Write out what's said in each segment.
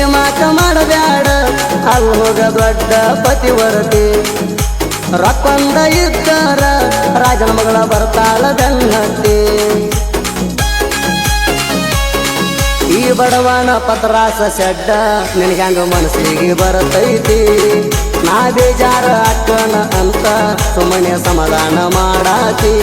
ಸಿನಿಮಾಕ ಮಾಡಬ್ಯಾಡ ಅಲ್ಲಿ ಹೋಗ ದೊಡ್ಡ ಪತಿವರತಿ ರೊಕ್ಕೊಂದ ಇದ್ದಾರ ರಾಜನ ಮಗಳ ಬರ್ತಾಳ ಬೆನ್ನತ್ತಿ ಈ ಬಡವನ ಪತ್ರಾಸ ಶೆಡ್ಡ ನಿನಗ್ಯಾಂಗ ಮನಸ್ಸಿಗೆ ಬರತೈತಿ ನಾ ಬೇಜಾರ ಅಕ್ಕನ ಅಂತ ಸುಮ್ಮನೆ ಸಮಾಧಾನ ಮಾಡಾತಿ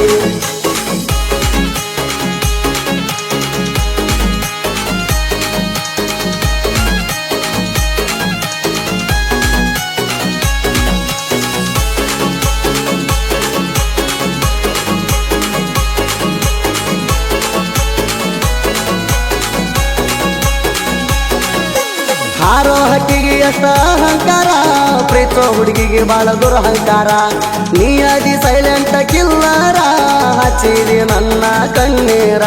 ಹಾರೋ ಹಕ್ಕಿಗೆ ಎಷ್ಟ ಅಹಂಕಾರ ಪ್ರೀತೋ ಹುಡುಗಿಗೆ ಬಾಳ ದುರಹಂಕಾರ ನೀ ಅದಿ ಸೈಲೆಂಟ್ ಕಿಲ್ಲರ ಹಚ್ಚಿದಿ ನನ್ನ ಕಣ್ಣೀರ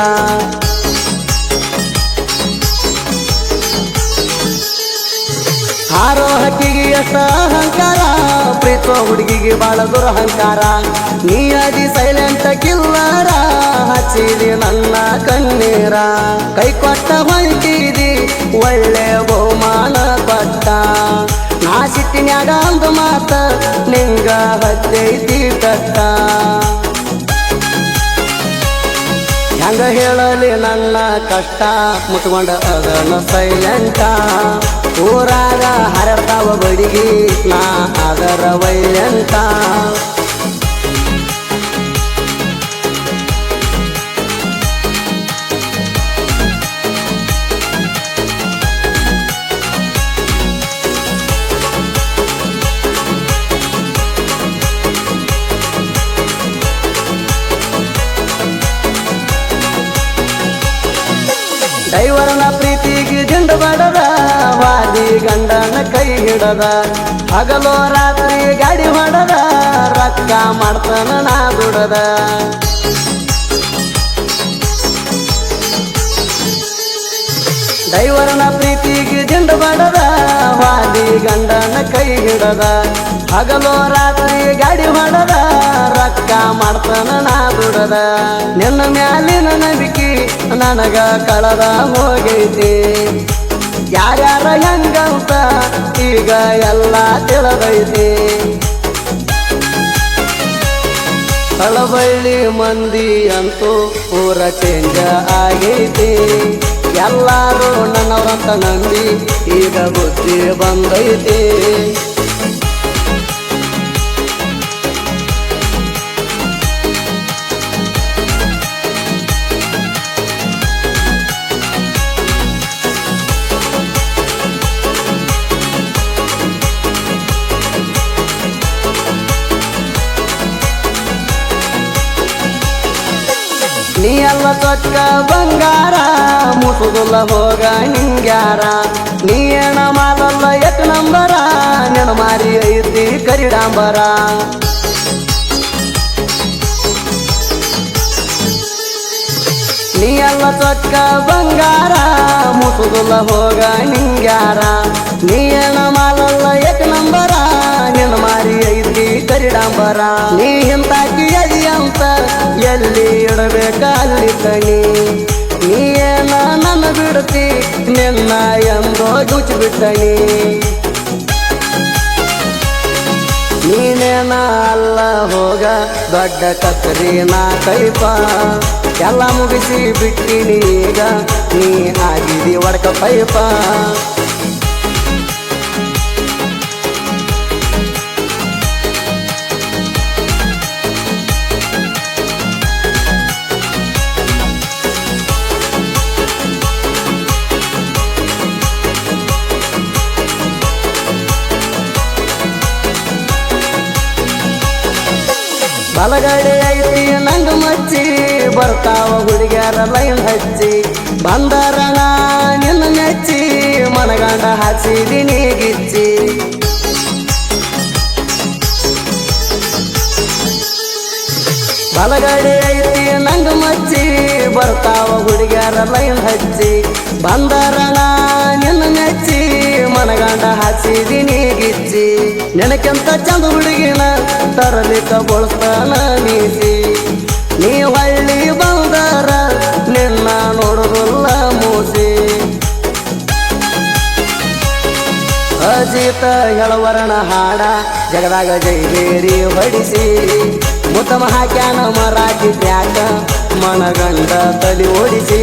ಹಾರೋ ಹಕ್ಕಿಗೆ ಎಷ್ಟ ಅಹಂಕಾರ ಪ್ರೀತೋ ಹುಡುಗಿಗೆ ಬಾಳ ದುರಹಂಕಾರ ನೀ ಅದಿ ಸೈಲೆಂಟ್ ಕಿಲ್ಲರ ಹಚ್ಚಿದಿ ನನ್ನ ಕಣ್ಣೀರ ಕೈ ಕೊಟ್ಟ ಹೊಂಟಿದಿ ಒಳ್ಳೆ ಬಹುಮಾನ ಕೊಟ್ಟ ನಾ ಸಿಟ್ಟಿನ್ಯಾಗ ಒಂದು ಮಾತ ನಿಂಗ ಹತ್ತೈತಿ ಕಟ್ಟ ಹೆಂಗ ಹೇಳಲಿ ನನ್ನ ಕಷ್ಟ ಮುಟ್ಕೊಂಡ ಅದನ್ನು ಸೈಲೆಂಟ ಊರಾಗ ಹರಡ್ತಾವ ಬಡಿಗಿ ನಾ ಅದರ ವೈಲೆಂಟ ಡೈವರನ ಪ್ರೀತಿಗೆ ದಿಂಡ ಬಡದ ವಾದಿ ಗಂಡನ ಕೈ ಹಿಡದ ಹಗಲೋ ರಾತ್ರಿ ಗಾಡಿ ಹೊಡದ ರೊಕ್ಕ ಮಾಡ್ತಾನ ನಾ ದುಡದ ಡೈವರನ ಪ್ರೀತಿಗೆ ದಿಂಡ ಬಡದ ವಾದಿ ಗಂಡನ ಕೈ ಹಿಡದ ಹಗಲೋ ರಾತ್ರಿ ಗಾಡಿ ಹೊಡದ ರೊಕ್ಕ ಮಾಡ್ತಾನ ನಾ ದುಡದ ನಿನ್ನ ಮ್ಯಾಲಿನ ನಂಬಿಕೆ ನನಗ ಕಳೆದ ಹೋಗೈತಿ ಯಾರ್ಯಾರ ಹೆಂಗಂತ ಈಗ ಎಲ್ಲ ತಿಳಿದೈತಿ ಕಳಬಳ್ಳಿ ಮಂದಿ ಅಂತೂ ಊರ ಚೇಂಜ ಆಗೈತಿ ಎಲ್ಲಾರು ನನ್ನವರಂತ ನಂಬಿ ಈಗ ಬುದ್ಧಿ ಬಂದೈತಿ ನೀ ಎಲ್ಲ ಚೊಕ್ಕ ಬಂಗಾರ ಮುಸುದುಲ್ಲ ಹೋಗ ನಿಂಗ್ಯಾರ ನೀ ಏನ ಮಾಲಲ್ಲ ಎಟ್ ನಂಬರ ನೆನ ಮಾರಿ ಐತಿ ಕರಿಡಾಂಬರ ನೀ ಎಲ್ಲ ಚೊಕ್ಕ ಬಂಗಾರ ಮುಸುದುಲ್ಲ ಹೋಗ ನಿಂಗ್ಯಾರ ನೀ ಏನ ಮಾಲಲ್ಲ ಎಟ್ ನಂಬರ ನೆನ ಮಾರಿ ಐತಿ ಕರಿಡಾಂಬರ ನೀ ಹಿಂತಾಕಿ ಅದಿ ಅಂತ ಎಲ್ಲಿ ಇಡಬೇಕ ಅಲ್ಲಿ ತನಿ ನೀ ಏನ ನನ್ನ ಬಿಡ್ತಿ ನಿನ್ನ ಎಂದೋ ಗುಚ್ಚಿ ಬಿಟ್ಟನಿ ನೀನೇನ ಅಲ್ಲ ಹೋಗ ದೊಡ್ಡ ಕತ್ತರಿ ನಾ ಕೈಪ ಎಲ್ಲ ಮುಗಿಸಿ ಬಿಟ್ಟಿನಿ ಈಗ ನೀ ಆಗಿದಿ ಒಡಕ ಪೈಪ ಬಲಗಡೆ ಐತಿ ನಂಗ ಮಚ್ಚಿ ಬರ್ತಾವ ಹುಡುಗ್ಯಾರ ಲೈನ್ ಹಚ್ಚಿ ಬಂದರ ನಿನ್ನ ಮೆಚ್ಚಿ ಮನಗಂಡ ಹಚ್ಚಿದಿನಿ ಗಿಚ್ಚಿ ಬಲಗಡೆ ಐತಿ ನಂಗ ಮಚ್ಚಿ ಬರ್ತಾವ ಹುಡುಗ್ಯಾರ ಲೈನ್ ಹಚ್ಚಿ ಬಂದರ ನಿನ್ನ ಮೆಚ್ಚಿ ಮನಗಂಡ ಹಚ್ಚಿದಿನಿ ಗಿಚ್ಚಿ ನೆನಕ್ಕಿಂತ ಚಂದ ಹುಡುಗಿನ ತರಲಿಕ್ಕ ಬಳಸ್ತಾನ ಮೀಸಿ ನೀ ಹಳ್ಳಿ ಬಂದರ ನಿನ್ನ ನೋಡುದಿಲ್ಲ ಮೂಸಿ ಕಲಿತ ಹೇಳವರಣ ಹಾಡ ಜಗದಾಗ ಜೈಬೇರಿ ಹೊಡಿಸಿ ಮುತ್ತಮ ಹಾಕ್ಯಾನ ಮರಾಠಿ ಟ್ಯಾಕ ಮನಗಂಡ ತಲಿ ಓಡಿಸಿ